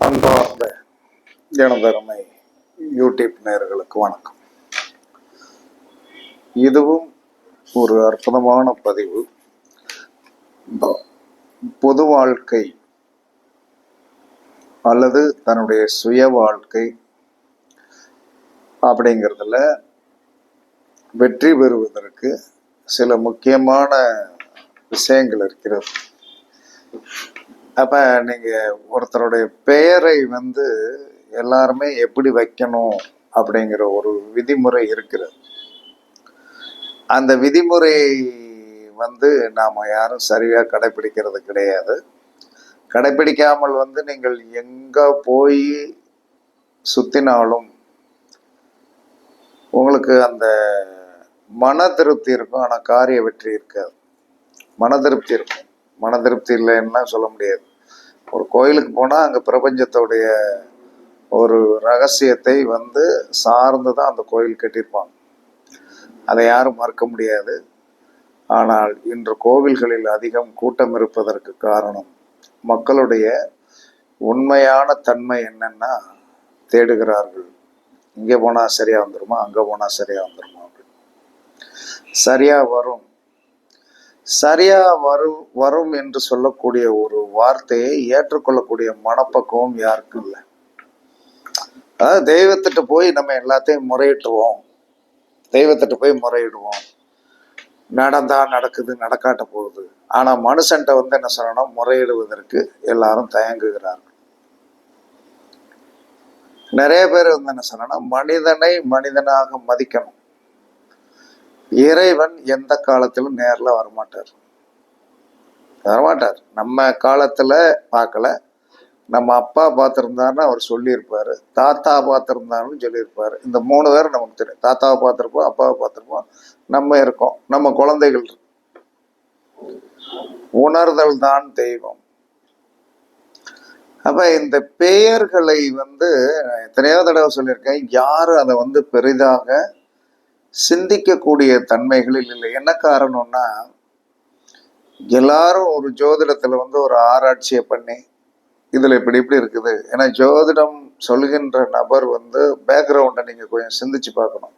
அன்பார்ந்த ஜனதருமை யூடியூப் நேயர்களுக்கு வணக்கம். இதுவும் ஒரு அற்புதமான பதிவு. பொது வாழ்க்கை அல்லது தன்னுடைய சுய வாழ்க்கை அப்படிங்கிறதுல வெற்றி பெறுவதற்கு சில முக்கியமான விஷயங்கள் இருக்கிறது. அப்ப நீங்க ஒருத்தருடைய பெயரை எல்லாருமே எப்படி வைக்கணும் அப்படிங்கிற ஒரு விதிமுறை இருக்கிறது. அந்த விதிமுறை நாம யாரும் சரியா கடைபிடிக்கிறது கிடையாது. கடைபிடிக்காமல் நீங்கள் எங்க போய் சுத்தினாலும் உங்களுக்கு அந்த மன திருப்தி இருக்கும், ஆனா காரிய வெற்றி இருக்காது. மன திருப்தி இருக்கும், மன திருப்தி இல்லைன்னா சொல்ல முடியாது. ஒரு கோயிலுக்கு போனால் அங்கே பிரபஞ்சத்தோடைய ஒரு ரகசியத்தை சார்ந்து தான் அந்த கோயில் கட்டியிருப்பாங்க. அதை யாரும் மறுக்க முடியாது. ஆனால் இன்று கோவில்களில் அதிகம் கூட்டம் இருப்பதற்கு காரணம் மக்களுடைய உண்மையான தன்மை என்னன்னா தேடுகிறார்கள். இங்கே போனால் சரியா வந்துருமா, அங்கே போனால் சரியா வந்துருமா அப்படின்னு. சரியா வரும் என்று சொல்லக்கூடிய ஒரு வார்த்தையை ஏற்றுக்கொள்ளக்கூடிய மனப்பக்குவம் யாருக்கும் இல்லை. அதாவது தெய்வத்திட்ட போய் நம்ம எல்லாத்தையும் முறையிட்டுருவோம், தெய்வத்திட்ட போய் முறையிடுவோம். நடந்தா நடக்குது, நடக்காட்ட போகுது. ஆனா மனுஷன்ட்ட என்ன சொல்லணும், முறையிடுவதற்கு எல்லாரும் தயங்குகிறார்கள். நிறைய பேர் என்ன சொல்லணும், மனிதனை மனிதனாக மதிக்கணும். இறைவன் எந்த காலத்திலும் நேரில் வரமாட்டார். நம்ம காலத்துல பார்க்கல. நம்ம அப்பா பார்த்துருந்தாருன்னு அவர் சொல்லியிருப்பாரு, தாத்தா பார்த்துருந்தாருன்னு சொல்லியிருப்பாரு. இந்த 3 பேரும் நமக்கு தெரியும். தாத்தாவை பார்த்துருப்போம், அப்பாவை பார்த்துருப்போம், நம்ம இருக்கோம், நம்ம குழந்தைகள். உணர்தல் தான் தெய்வம். அப்ப இந்த பெயர்களை எத்தனையோ தடவை சொல்லியிருக்கேன். யாரும் அதை பெரிதாக சிந்திக்கக்கூடிய தன்மைகளில் இல்லை. என்ன காரணம்னா, எல்லாரும் ஒரு ஜோதிடத்துல ஒரு ஆராய்ச்சியை பண்ணி இதுல இப்படி இப்படி இருக்குது. ஏன்னா ஜோதிடம் சொல்கின்ற நபர் பேக்ரவுண்டை நீங்க கொஞ்சம் சிந்திச்சு பார்க்கணும்.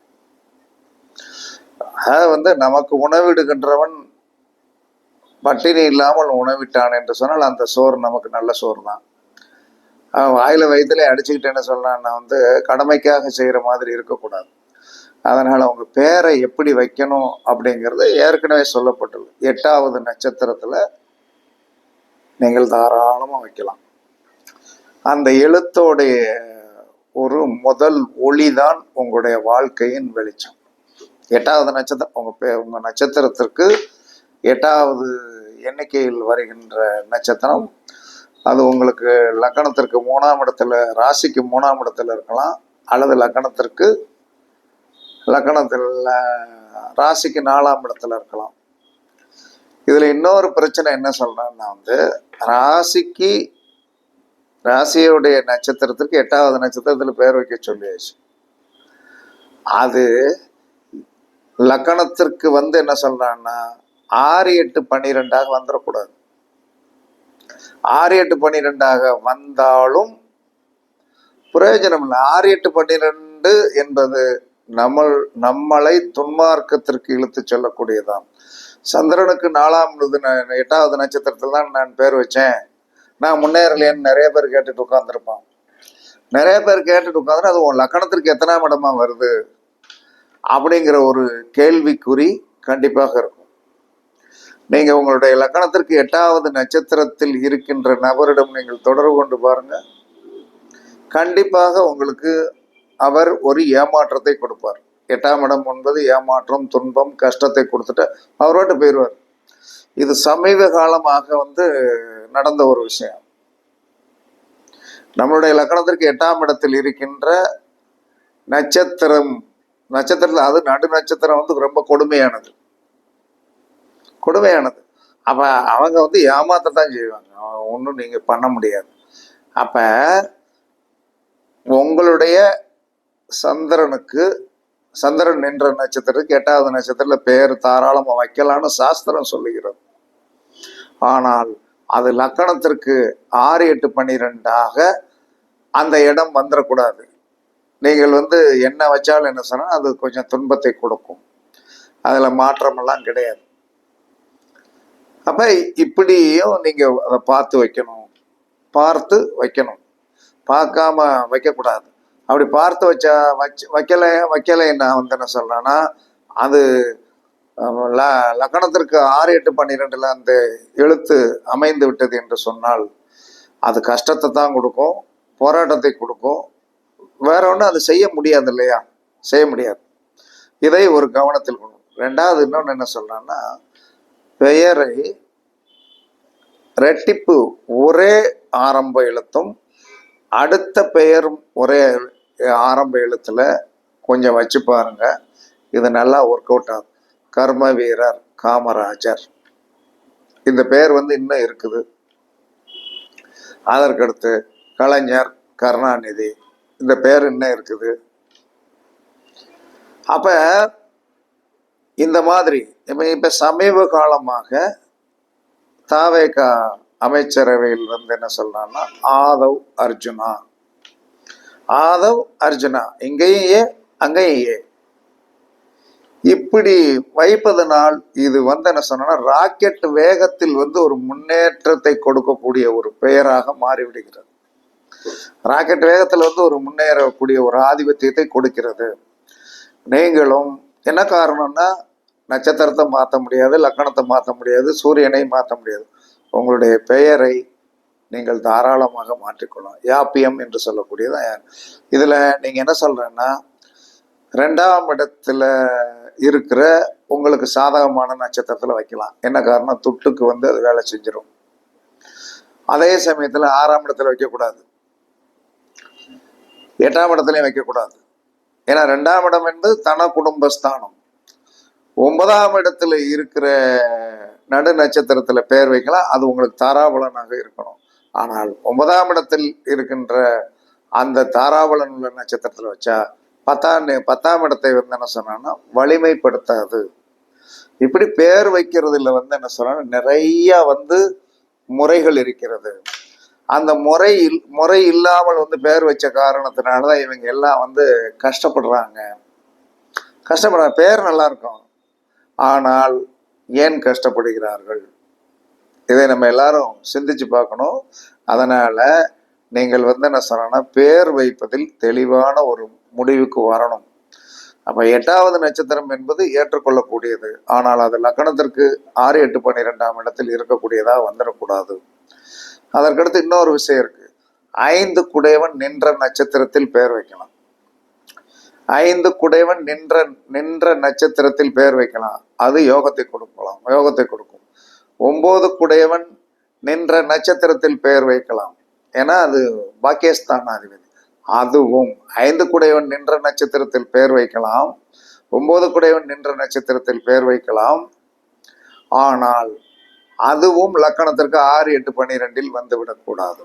நமக்கு உணவிடுகின்றவன் பட்டினி இல்லாமல் உணவிட்டான் என்று சொன்னால் அந்த சோறு நமக்கு நல்ல சோறு தான். வாயில வயிற்றுல அடிச்சுக்கிட்டேன்னு சொன்னான். கடமைக்காக செய்யற மாதிரி இருக்கக்கூடாது. அதனால அவங்க பேரை எப்படி வைக்கணும் அப்படிங்கிறது ஏற்கனவே சொல்லப்பட்டது. 8வது நட்சத்திரத்துல நீங்கள் தாராளமா வைக்கலாம். அந்த எழுத்தோடைய ஒரு முதல் ஒளிதான் உங்களுடைய வாழ்க்கையின் வெளிச்சம். 8வது நட்சத்திரம் உங்க நட்சத்திரத்திற்கு 8வது எண்ணிக்கையில் வருகின்ற நட்சத்திரம். அது உங்களுக்கு லக்கணத்திற்கு 3ஆம் இடத்துல, ராசிக்கு 3ஆம் இடத்துல இருக்கலாம், அல்லது லக்கணத்தில் ராசிக்கு 4ஆம் இடத்துல இருக்கலாம். இதுல இன்னொரு பிரச்சனை என்ன சொல்றேன்னா, ராசியுடைய நட்சத்திரத்திற்கு 8வது நட்சத்திரத்துல பேர் வைக்க சொல்லியாச்சு. அது லக்கணத்திற்கு என்ன சொல்றான்னா 6, 8, 12 வந்துடக்கூடாது. 6, 8, 12 வந்தாலும் பிரயோஜனம் இல்லை. 6, 8, 12 என்பது நம்மளை துன்மார்க்கத்திற்கு இழுத்து செல்லக்கூடியதான். சந்திரனுக்கு 8வது நட்சத்திரத்தில் தான் நான் பேர் வச்சேன், நான் முன்னேறலேன்னு நிறைய பேர் கேட்டுட்டு உட்காந்துருப்பான். நிறைய பேர் கேட்டுட்டு உட்காந்து அது உன் லக்கணத்திற்கு எத்தனாம் இடமா வருது அப்படிங்கிற ஒரு கேள்விக்குறி கண்டிப்பாக இருக்கும். நீங்க உங்களுடைய லக்கணத்திற்கு 8வது நட்சத்திரத்தில் இருக்கின்ற நபரிடம் நீங்கள் தொடர்பு கொண்டு பாருங்க. கண்டிப்பாக உங்களுக்கு அவர் ஒரு ஏமாற்றத்தை கொடுப்பார். 8ஆம் இடம் என்பது ஏமாற்றம், துன்பம், கஷ்டத்தை கொடுத்துட்டு அவரோட்டு போயிடுவார். இது சமீப காலமாக நடந்த ஒரு விஷயம். நம்மளுடைய லக்கணத்திற்கு 8ஆம் இடத்தில் இருக்கின்ற நட்சத்திரத்தில் அது நடு நட்சத்திரம் ரொம்ப கொடுமையானது. அப்ப அவங்க ஏமாத்தத்தான் செய்வாங்க, ஒன்றும் நீங்க பண்ண முடியாது. அப்ப உங்களுடைய சந்திரன் என்ற நட்சத்திரத்துக்கு 8வது நட்சத்திரத்துல பேர் தாராளமா வைக்கலான்னு சாஸ்திரம் சொல்லுகிறது. ஆனால் அது லக்கணத்திற்கு 6, 8, 12 அந்த இடம் வந்துடக்கூடாது. நீங்கள் வந்து என்ன வச்சாலும் என்ன சொன்னால் அது கொஞ்சம் துன்பத்தை கொடுக்கும். அதில் மாற்றமெல்லாம் கிடையாது. அப்போ இப்படியும் நீங்கள் அதை பார்த்து வைக்கணும், பார்க்காம வைக்கக்கூடாது. அப்படி பார்த்து வைக்கலைன்னா வந்து என்ன சொல்றேன்னா, அது லக்கணத்திற்கு 6, 8, 12 அந்த எழுத்து அமைந்து விட்டது என்று சொன்னால் அது கஷ்டத்தை தான் கொடுக்கும், போராட்டத்தை கொடுக்கும். வேற ஒன்றும் அது செய்ய முடியாது இல்லையா? செய்ய முடியாது. இதை ஒரு கவனத்தில் கொண்டு. ரெண்டாவது இன்னொன்று என்ன சொல்றான்னா, பெயரை ரெட்டிப்பு ஒரே ஆரம்ப எழுத்தும் அடுத்த பெயரும் ஒரே ஆரம்ப எழுத்துல கொஞ்சம் வச்சு பாருங்க. இது நல்லா ஒர்க் அவுட் ஆகும். கர்ம வீரர் காமராஜர் இந்த பெயர் வந்து இன்னும் இருக்குது. அதற்கடுத்து கலைஞர் கருணாநிதி இந்த பெயர் இன்னும் இருக்குது. அப்ப இந்த மாதிரி இப்ப சமீப காலமாக தாவேகா அமைச்சரவையில் வந்து என்ன சொல்றான்னா, ஆதவ் அர்ஜுனா இங்கேயும் ஏ அங்கேயும் ஏ இப்படி வைப்பதனால் இது வந்து என்ன சொன்னா, ராக்கெட் வேகத்தில் வந்து ஒரு முன்னேற்றத்தை கொடுக்கக்கூடிய ஒரு பெயராக மாறிவிடுகிறது. ராக்கெட் வேகத்தில் வந்து ஒரு முன்னேறக்கூடிய ஒரு ஆதிபத்தியத்தை கொடுக்கிறது. நீங்களும் என்ன காரணம்னா, நட்சத்திரத்தை மாற்ற முடியாது, லக்கணத்தை மாற்ற முடியாது, சூரியனை மாற்ற முடியாது. உங்களுடைய பெயரை நீங்கள் தாராளமாக மாற்றிக்கொள்ளலாம். யாப்பியம் என்று சொல்லக்கூடியதான். இதுல நீங்க என்ன சொல்றேன்னா, 2ஆம் இடத்துல இருக்கிற உங்களுக்கு சாதகமான நட்சத்திரத்துல வைக்கலாம். என்ன காரணம்? துட்டுக்கு வந்து அது வேலை செஞ்சிடும். அதே சமயத்துல 6ஆம் இடத்துல வைக்கக்கூடாது, 8ஆம் இடத்துலயும் வைக்கக்கூடாது. ஏன்னா 2ஆம் இடம் என்பது தன குடும்பஸ்தானம். 9ஆம் இடத்துல இருக்கிற நடு நட்சத்திரத்துல பெயர் வைக்கலாம், அது உங்களுக்கு தாராபலனாக இருக்கணும். ஆனால் 9ஆம் இடத்தில் இருக்கின்ற அந்த தாராபலன் உள்ள நட்சத்திரத்துல வச்சா 10ஆம் இடத்தை வந்து என்ன சொன்னா வலிமைப்படுத்தாது. இப்படி பெயர் வைக்கிறதுல வந்து என்ன சொன்னா நிறைய வந்து முறைகள் இருக்கிறது. அந்த முறை இல்லாமல் வந்து பெயர் வச்ச காரணத்தினாலதான் இவங்க எல்லாம் வந்து கஷ்டப்படுறாங்க. பெயர் நல்லா இருக்கும், ஆனால் ஏன் கஷ்டப்படுகிறார்கள்? இதை நம்ம எல்லாரும் சிந்திச்சு பார்க்கணும். அதனால நீங்கள் வந்து என்ன சொன்னா, பெயர் வைப்பதில் தெளிவான ஒரு முடிவுக்கு வரணும். அப்ப 8வது நட்சத்திரம் என்பது ஏற்றுக்கொள்ளக்கூடியது, ஆனால் அது லக்கணத்திற்கு 6, 8, 12ஆம் இடத்தில் இருக்கக்கூடியதா வந்துடக்கூடாது. அதற்கடுத்து இன்னொரு விஷயம் இருக்கு. 5 குடையவன் நின்ற நட்சத்திரத்தில் பெயர் வைக்கலாம். 5 குடையவன் நின்ற நட்சத்திரத்தில் பெயர் வைக்கலாம், அது யோகத்தை கொடுக்கும். 9 குடையவன் நின்ற நட்சத்திரத்தில் பெயர் வைக்கலாம், ஏன்னா அது பாக்கியஸ்தானாதிபதி. அதுவும் 5 குடையவன் நின்ற நட்சத்திரத்தில் பெயர் வைக்கலாம், 9 குடையவன் நின்ற நட்சத்திரத்தில் பெயர் வைக்கலாம். ஆனால் அதுவும் லக்கணத்திற்கு 6, 8, 12 வந்துவிடக்கூடாது.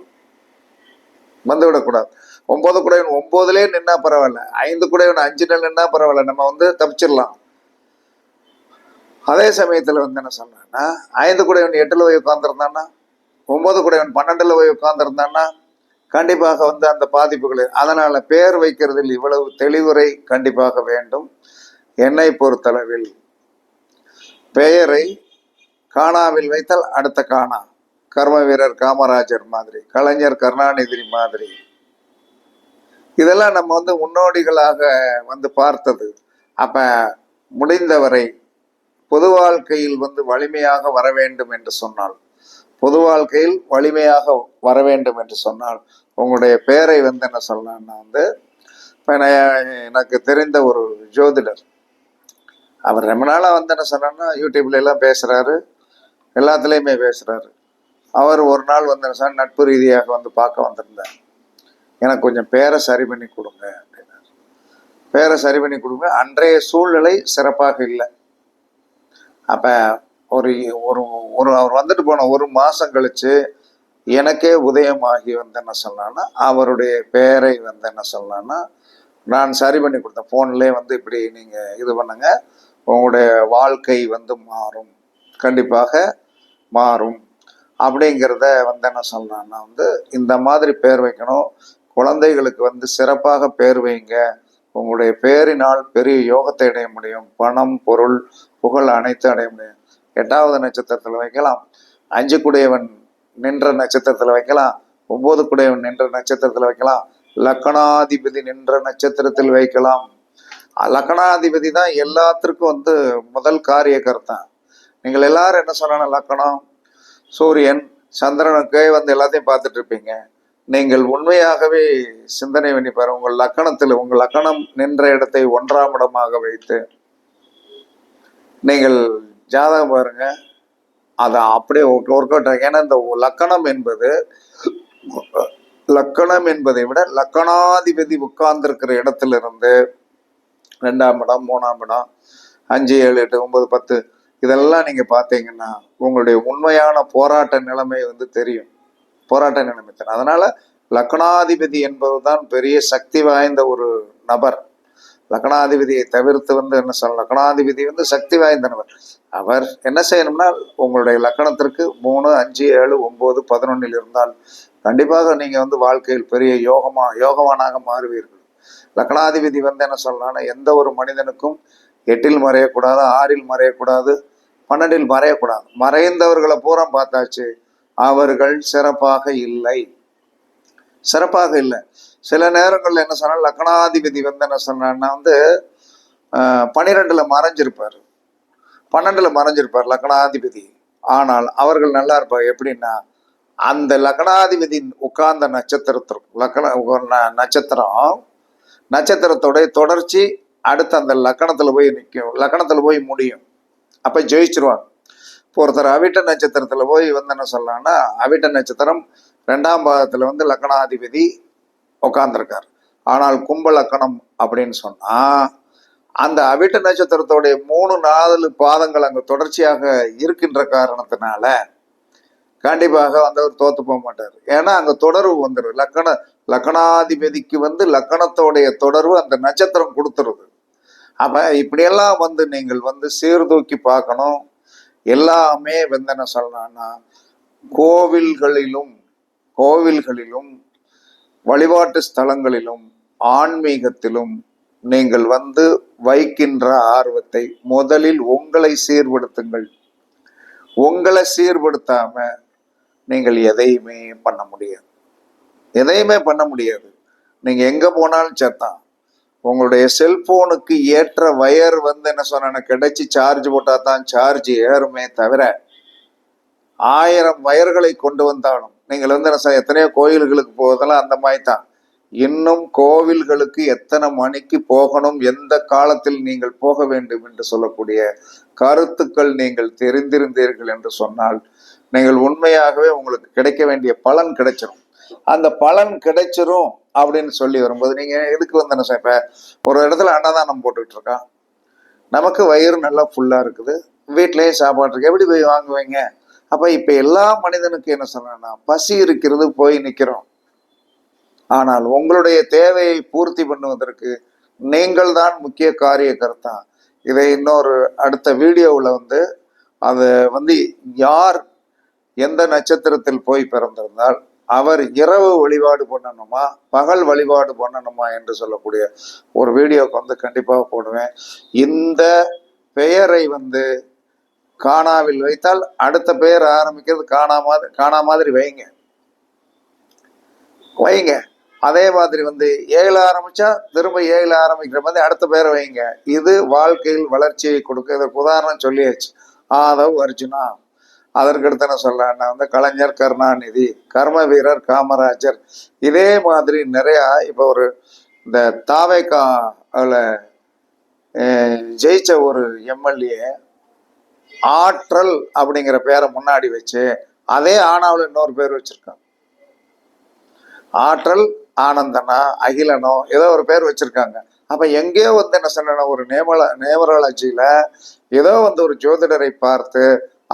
9 குடையவன் 9லயே நின்னா பரவாயில்ல, 5 குடையவன் 5 நின்னா பரவாயில்ல, நம்ம வந்து தப்பிச்சிடலாம். அதே சமயத்துல வந்து என்ன சொன்னா, 5 குடையவன் 8ல போய் உட்கார்ந்துருந்தான்னா, 9 குடையவன் 12ல போய் உட்கார்ந்துருந்தான்னா கண்டிப்பாக வந்து அந்த பாதிப்புகள். அதனால பெயர் வைக்கிறதில் இவ்வளவு தெளிவுரை கண்டிப்பாக வேண்டும். என்னை பொறுத்தளவில் பெயரை காணாவில் வைத்தால் அடுத்த காணா, கர்ம வீரர் காமராஜர் மாதிரி, கலைஞர் கருணாநிதி மாதிரி, இதெல்லாம் நம்ம வந்து முன்னோடிகளாக வந்து பார்த்தது. அப்ப முடிந்தவரை பொது வாழ்க்கையில் வந்து வலிமையாக வர வேண்டும் என்று சொன்னால் உங்களுடைய பெயரை வந்து என்ன சொல்லலாம்னா வந்து, எனக்கு தெரிந்த ஒரு ஜோதிடர், அவர் ரொம்ப நாளா வந்து என்ன சொன்னா யூடியூப்ல எல்லாம் பேசுறாரு, எல்லாத்துலேயுமே பேசுறாரு. அவர் ஒரு நாள் வந்து என்ன சொன்னா, நட்பு ரீதியாக வந்து பார்க்க வந்திருந்தார். எனக்கு கொஞ்சம் பேரை சரி பண்ணி கொடுங்க அப்படின்னாரு. பேரை சரி பண்ணி கொடுங்க. அன்றைய சூழ்நிலை சிறப்பாக இல்லை. அப்ப ஒரு அவர் வந்துட்டு போன 1 மாசம் கழிச்சு எனக்கே உதயமாகி வந்து என்ன சொன்னான்னா, அவருடைய பெயரை வந்து என்ன சொன்னான்னா நான் சரி பண்ணி கொடுத்தேன். போன்லயே வந்து இப்படி நீங்க இது பண்ணுங்க, உங்களுடைய வாழ்க்கை வந்து மாறும், கண்டிப்பாக மாறும் அப்படிங்கிறத வந்து என்ன சொல்றான்னா வந்து இந்த மாதிரி பெயர் வைக்கணும். குழந்தைகளுக்கு வந்து சிறப்பாக பேர் வைங்க. உங்களுடைய பேரினால் பெரிய யோகத்தை அடைய முடியும். பணம், பொருள், புகழ் அனைத்து அடைய முடியும். 8வது நட்சத்திரத்தில் வைக்கலாம். 5 குடையவன் நின்ற நட்சத்திரத்தில் வைக்கலாம். 9 குடையவன் நின்ற நட்சத்திரத்தில் வைக்கலாம். லக்கணாதிபதி நின்ற நட்சத்திரத்தில் வைக்கலாம். லக்கணாதிபதி தான் எல்லாத்திற்கும் வந்து முதல் காரிய கர்த்தன். நீங்கள் எல்லாரும் என்ன சொன்னாலும் லக்கணம், சூரியன், சந்திரனுக்கு வந்து எல்லாத்தையும் பார்த்துட்டு இருப்பீங்க. நீங்கள் உண்மையாகவே சிந்தனை பண்ணி பாருங்க. உங்கள் லக்கணத்தில் உங்கள் லக்கணம் நின்ற இடத்தை 1ஆம் இடமாக வைத்து நீங்கள் ஜாதகம் பாருங்க. அதை அப்படியே ஒர்க் அவுட் ஆகும். ஏன்னா இந்த லக்கணம் என்பதை விட லக்கணாதிபதி உட்கார்ந்துருக்கிற இடத்துல இருந்து 2ஆம் இடம், 3ஆம் இடம், 5, 7, 8, 9, 10 இதெல்லாம் நீங்க பார்த்தீங்கன்னா உங்களுடைய உண்மையான போராட்ட நிலைமை வந்து தெரியும். போராட்ட நிலைமை தெரியும். அதனால லக்கணாதிபதி என்பதுதான் பெரிய சக்தி வாய்ந்த ஒரு நபர். லக்கணாதிபதியை தவிர்த்து வந்து என்ன சொல்லலாம், லக்கணாதிபதி வந்து சக்தி வாய்ந்த நபர். அவர் என்ன செய்யணும்னா உங்களுடைய லக்கணத்திற்கு 3, 5, 7, 9, 11 இருந்தால் கண்டிப்பாக நீங்க வந்து வாழ்க்கையில் பெரிய யோகவானாக மாறுவீர்கள். லக்கணாதிபதி வந்து என்ன சொல்லலாம்னா எந்த ஒரு மனிதனுக்கும் 8இல் மறையக்கூடாது, 6இல் மறையக்கூடாது, 12இல் மறையக்கூடாது. மறைந்தவர்களை பூரா பார்த்தாச்சு, அவர்கள் சிறப்பாக இல்லை. சில நேரங்கள்ல என்ன சொன்னா லக்கணாதிபதி வந்து என்ன சொன்னா வந்து 12ல் மறைஞ்சிருப்பார், 12ல் மறைஞ்சிருப்பார் லக்கணாதிபதி. ஆனால் அவர்கள் நல்லா இருப்பார். எப்படின்னா அந்த லக்கணாதிபதி உட்கார்ந்த நட்சத்திரத்தோடைய தொடர்ச்சி அடுத்து அந்த லக்கணத்துல போய் நிற்கும், லக்கணத்துல போய் முடியும். அப்ப ஜெயிச்சிருவாங்க. இப்போ ஒருத்தர் அவிட்ட நட்சத்திரத்துல போய் வந்து என்ன சொல்லலாம்னா அவிட்ட நட்சத்திரம் 2ஆம் பாதத்துல வந்து லக்கணாதிபதி உட்கார்ந்துருக்கார். ஆனால் கும்ப லக்கணம் அப்படின்னு சொன்னா அந்த அவிட்ட நட்சத்திரத்தோடைய 3, 4 பாதங்கள் அங்க தொடர்ச்சியாக இருக்கின்ற காரணத்தினால கண்டிப்பாக வந்தவர் தோத்து போக மாட்டார். ஏன்னா அங்க தொடர்பு வந்துடும். லக்கணாதிபதிக்கு வந்து லக்கணத்தோடைய தொடர்பு அந்த நட்சத்திரம் கொடுத்துருது. அப்ப இப்படியெல்லாம் வந்து நீங்கள் வந்து சீர்தூக்கி பார்க்கணும். எல்லாமே வந்து என்ன சொல்லலாம்னா கோவில்களிலும் வழிபாட்டு ஸ்தலங்களிலும் ஆன்மீகத்திலும் நீங்கள் வந்து வைக்கின்ற ஆர்வத்தை முதலில் உங்களை சீர்படுத்துங்கள். உங்களை சீர்படுத்தாம நீங்கள் எதையுமே பண்ண முடியாது. நீங்க எங்க போனாலும் சேர்த்தான் உங்களுடைய செல்போனுக்கு ஏற்ற வயர் வந்து என்ன சொன்ன கிடைச்சி சார்ஜ் போட்டா தான் சார்ஜ் ஏறுமே தவிர 1000 வயர்களை கொண்டு வந்தாலும் நீங்கள் வந்து என்ன எத்தனையோ கோயில்களுக்கு போவதெல்லாம் அந்த மாதிரி தான். இன்னும் கோவில்களுக்கு எத்தனை மணிக்கு போகணும், எந்த காலத்தில் நீங்கள் போக வேண்டும் என்று சொல்லக்கூடிய கருத்துக்கள் நீங்கள் தெரிந்திருந்தீர்கள் என்று சொன்னால் நீங்கள் உண்மையாகவே உங்களுக்கு கிடைக்க வேண்டிய பலன் கிடைச்சிடும். அந்த பலன் கிடைச்சிரும் அப்படின்னு சொல்லி வரும்போது நீங்க எதுக்கு வந்து என்ன இப்ப ஒரு இடத்துல அன்னதானம் போட்டுக்கிட்டு இருக்கான், நமக்கு வயிறு நல்லா ஃபுல்லா இருக்குது, வீட்லயே சாப்பாடு இருக்கு, எப்படி போய் வாங்குவீங்க? அப்ப இப்ப எல்லா மனிதனுக்கு என்ன சொன்னா பசி இருக்கிறது, போய் நிக்கிறோம். ஆனால் உங்களுடைய தேவையை பூர்த்தி பண்ணுவதற்கு நீங்கள் தான் முக்கிய காரிய கர்த்தா. இதை இன்னொரு அடுத்த வீடியோவில் வந்து அது வந்து யார் எந்த நட்சத்திரத்தில் போய் பிறந்திருந்தால் அவர் இரவு வழிபாடு பண்ணணுமா பகல் வழிபாடு பண்ணணுமா என்று சொல்லக்கூடிய ஒரு வீடியோக்கு வந்து கண்டிப்பாக போடுவேன். இந்த பெயரை வந்து காணாவில் வைத்தால் அடுத்த பெயர் ஆரம்பிக்கிறது காணா மாதிரி வைங்க. அதே மாதிரி வந்து 7 ஆரம்பிச்சா திரும்ப 7 ஆரம்பிக்கிற மாதிரி அடுத்த பேரை வைங்க. இது வாழ்க்கையில் வளர்ச்சியை கொடுக்க. இதற்கு உதாரணம் சொல்லியாச்சு. ஆதவ், அர்ஜுனா. அதற்கடுத்து என்ன சொல்லலாம்னா வந்து கலைஞர் கருணாநிதி, கர்ம வீரர் காமராஜர். இதே மாதிரி நிறைய இப்போ ஒரு இந்த தாவேக்கால ஜெயிச்ச ஒரு எம்எல்ஏ ஆற்றல் அப்படிங்கிற பேரை முன்னாடி வச்சு அதே ஆனாவில் இன்னொரு பேர் வச்சிருக்காங்க. ஆற்றல் ஆனந்தனா அகிலனோ ஏதோ ஒரு பேர் வச்சிருக்காங்க. அப்ப எங்கேயோ வந்து என்ன சொன்ன ஒரு நேமராலஜியில ஏதோ வந்து ஒரு ஜோதிடரை பார்த்து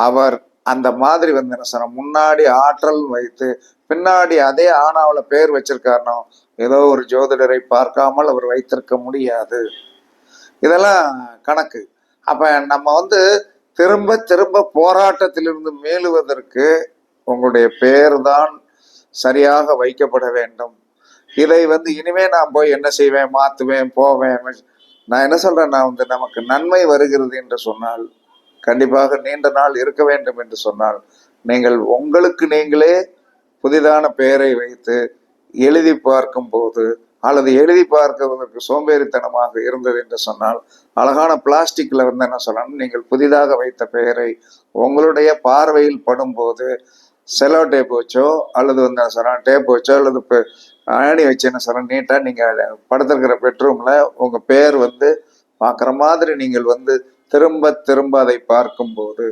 அவர் அந்த மாதிரி வந்து என்ன சொன்ன முன்னாடி ஆற்றல் வைத்து பின்னாடி அதே ஆனாவில் பேர் வச்சிருக்காருனோ ஏதோ ஒரு ஜோதிடரை பார்க்காமல் அவர் வைத்திருக்க முடியாது. இதெல்லாம் கணக்கு. அப்ப நம்ம வந்து திரும்ப திரும்ப போராட்டத்திலிருந்து மீளுவதற்கு உங்களுடைய பேர் தான் சரியாக வைக்கப்பட வேண்டும். இதை இனிமே நான் போய் என்ன செய்வேன், மாத்துவேன், போவேன். நான் என்ன சொல்றேன், நான் நமக்கு நன்மை வருகிறது என்று சொன்னால், கண்டிப்பாக நீண்ட நாள் இருக்க வேண்டும் என்று சொன்னால், நீங்கள் உங்களுக்கு நீங்களே புதிதான பெயரை வைத்து எழுதி பார்க்கும் போது, அல்லது எழுதி பார்க்குவதற்கு சோம்பேறித்தனமாக இருந்தது என்று சொன்னால், அழகான பிளாஸ்டிக்ல என்ன சொல்லணும், நீங்கள் புதிதாக வைத்த பெயரை உங்களுடைய பார்வையில் படும்போது செலோ டேப் வச்சோ அல்லது டேப் வச்சோ அல்லது ஆணி வச்சு என்ன சொல்ற நீட்டா நீங்க படுத்திருக்கிற பெட்ரூம்ல உங்க பேர் பார்க்குற மாதிரி நீங்கள் திரும்ப திரும்ப அதை பார்க்கும்போது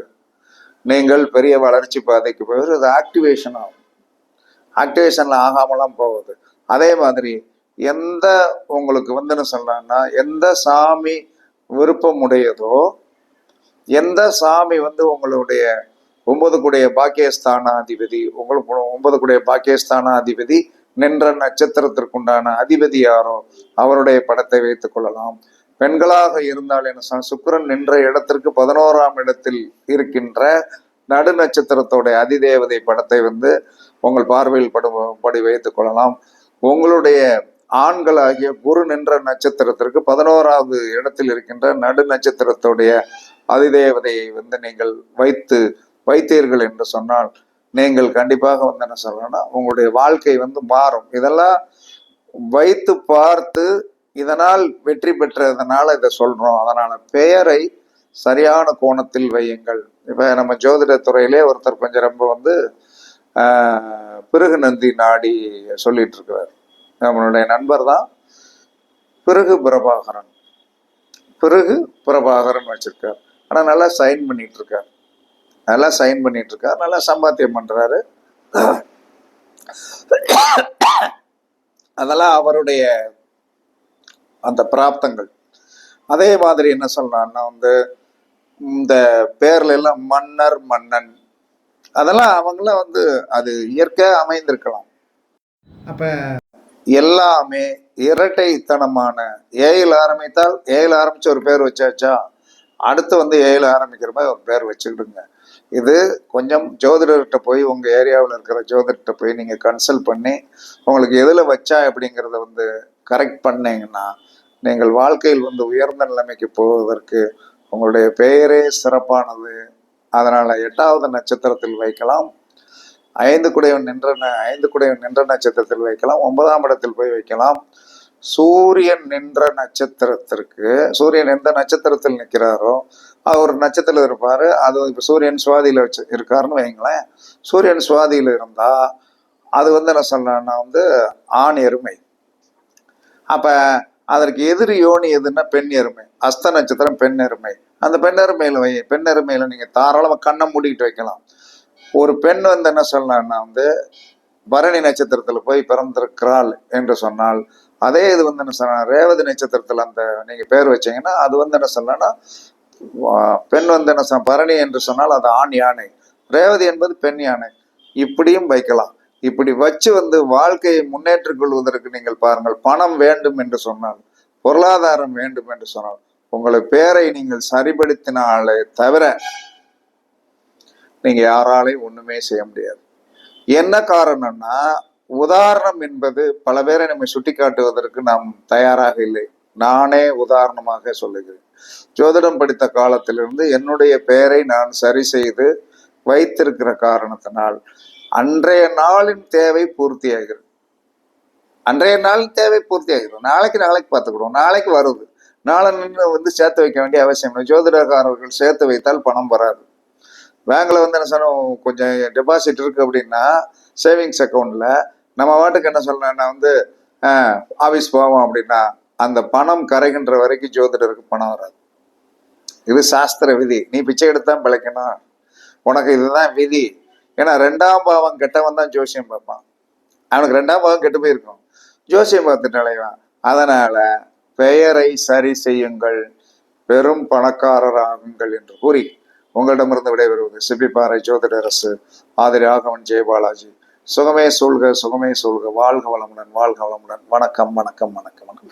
நீங்கள் பெரிய வளர்ச்சி பாதைக்கு போய் அது ஆக்டிவேஷன் ஆகும். ஆக்டிவேஷன்ல ஆகாமலாம் போகுது. அதே மாதிரி எந்த உங்களுக்கு என்ன சொல்றாங்கன்னா, எந்த சாமி விருப்பம் உடையதோ, எந்த சாமி உங்களுடைய 9 கூடைய பாக்கியஸ்தானாதிபதி, உங்களுக்கு 9 கூடைய பாக்கியஸ்தானாதிபதி நின்ற நட்சத்திரத்திற்குண்டான அதிபதி யாரோ அவருடைய படத்தை வைத்துக் கொள்ளலாம். பெண்களாக இருந்தால் என்ன சுக்கிரன் நின்ற இடத்திற்கு 11ஆம் இடத்தில் இருக்கின்ற நடு நட்சத்திரத்தோடைய அதிதேவதை படத்தை உங்கள் பார்வையில் படி வைத்துக் கொள்ளலாம். உங்களுடைய ஆண்களாகிய குரு நின்ற நட்சத்திரத்திற்கு 11ஆவது இடத்தில் இருக்கின்ற நடு நட்சத்திரத்துடைய அதிதேவதையை நீங்கள் வைத்தீர்கள் என்று சொன்னால், நீங்கள் கண்டிப்பாக என்ன சொல்லணும்னா உங்களுடைய வாழ்க்கை மாறும். இதெல்லாம் வைத்து பார்த்து இதனால் வெற்றி பெற்றதுனால இதை சொல்றோம். அதனால பெயரை சரியான கோணத்தில் வையுங்கள். இப்ப நம்ம ஜோதிட துறையிலே ஒருத்தர் கொஞ்சம் ரொம்ப பிறகு நந்தி நாடி சொல்லிட்டு இருக்கிறார். நம்மளுடைய நண்பர் தான் பிறகு பிரபாகரன் வச்சிருக்கார். ஆனா நல்லா சைன் பண்ணிட்டு இருக்கார், நல்லா சம்பாத்தியம் பண்றாரு. அதெல்லாம் அவருடைய அந்த பிராப்தங்கள். அதே மாதிரி என்ன சொல்றான்னா இந்த பேர்ல எல்லாம் மன்னர் மன்னன் அதெல்லாம் அவங்களாம் அது இயற்கையா அமைந்திருக்கலாம். அப்ப எல்லாமே இரட்டைத்தனமான ஏயில் ஆரம்பித்தால் ஏயில் ஆரம்பிச்சு ஒரு பேர் வச்சாச்சா, அடுத்து ஏயில் ஆரம்பிக்கிற மாதிரி ஒரு பேர் வச்சுக்கிடுங்க. இது கொஞ்சம் ஜோதிடர்கிட்ட போய் உங்க ஏரியாவில் இருக்கிற ஜோதிடர்கிட்ட போய் நீங்க கன்சல்ட் பண்ணி உங்களுக்கு எதுல வச்சா அப்படிங்கிறத கரெக்ட் பண்ணீங்கன்னா நீங்கள் வாழ்க்கையில் உயர்ந்த நிலைமைக்கு போவதற்கு உங்களுடைய பெயரே சிறப்பானது. அதனால 8வது நட்சத்திரத்தில் வைக்கலாம், 5 குடையவன் நின்ற நட்சத்திரத்தில் வைக்கலாம், 9ஆம் இடத்தில் போய் வைக்கலாம். சூரியன் நின்ற நட்சத்திரத்திற்கு, சூரியன் எந்த நட்சத்திரத்தில் நிற்கிறாரோ அவர் ஒரு நட்சத்திரத்தில் இருப்பாரு. அது இப்ப சூரியன் சுவாதியில இருக்காருன்னு வைங்களேன். சூரியன் சுவாதியில இருந்தா அது என்ன சொல்லலாம்னா ஆண் எருமை. அப்ப அதற்கு எதிரி யோனி எதுன்னா பெண் எருமை. அஸ்த நட்சத்திரம் பெண் எருமை. அந்த பெண் எருமையில நீங்க தாராளமா கண்ணை மூடிக்கிட்டு வைக்கலாம். ஒரு பெண் என்ன சொல்லலாம்னா பரணி நட்சத்திரத்துல போய் பிறந்திருக்கிறாள் என்று சொன்னால், அதே இது என்ன சொன்னா ரேவதி நட்சத்திரத்துல நீங்க பேர் வச்சீங்கன்னா அது என்ன சொல்லலாம்னா பெண் என்ன பரணி என்று சொன்னால் அது ஆண் யானை, ரேவதி என்பது பெண் யானை. இப்படியும் வைக்கலாம். இப்படி வச்சு வாழ்க்கையை முன்னேற்றிக் கொள்வதற்கு நீங்கள் பாருங்கள். பணம் வேண்டும் என்று சொன்னால், பொருளாதாரம் வேண்டும் என்று சொன்னால், உங்களை பேரை நீங்கள் சரிபடுத்தினாலே தவிர நீங்க யாராலையும் ஒண்ணுமே செய்ய முடியாது. என்ன காரணம்னா, உதாரணம் என்பது பல பேரை நம்மை சுட்டி காட்டுவதற்கு நாம் தயாராக இல்லை. நானே உதாரணமாக சொல்லுகிறேன். ஜோதிடம் படித்த காலத்திலிருந்து என்னுடைய பெயரை நான் சரி செய்து வைத்திருக்கிற காரணத்தினால் அன்றைய நாளின் தேவை பூர்த்தியாகிறது. நாளைக்கு பார்த்துக்கிடுவோம். நாளைக்கு வருது, நாளை நின்று சேர்த்து வைக்க வேண்டிய அவசியம் இல்லை. ஜோதிடக்காரர்கள் சேர்த்து வைத்தால் பணம் வராது. பேங்க்ல என்ன சொன்னோம், கொஞ்சம் டெபாசிட் இருக்கு அப்படின்னா சேவிங்ஸ் அக்கௌண்ட்ல நம்ம வாட்டுக்கு என்ன சொல்லணும்னா ஆபீஸ் போவோம் அப்படின்னா அந்த பணம் கரைகின்ற வரைக்கும் ஜோதிடருக்கு பணம் வராது. இது சாஸ்திர விதி. நீ பிச்சை எடுத்தான் பிழைக்கணும், உனக்கு இதுதான் விதி. ஏன்னா 2ஆம் பாவம் கெட்டவன் தான் ஜோசியம் பார்ப்பான். அவனுக்கு 2ஆம் பாவம் கெட்டு போயிருக்கும், ஜோசியம் பார்த்துட்டு அலைவான். அதனால பெயரை சரி செய்யுங்கள், பெரும் பணக்காரராகுங்கள் என்று கூறி உங்களிடமிருந்து விடைபெறுவது சிப்பிப்பாறை ஜோதிடரசு ஆதிரி ராகவன் ஜெயபாலாஜி. சுகமே சூழ்க, சுகமே சூழ்க. வாழ்க வளமுடன், வாழ்க வளமுடன். வணக்கம், வணக்கம், வணக்கம், வணக்கம்.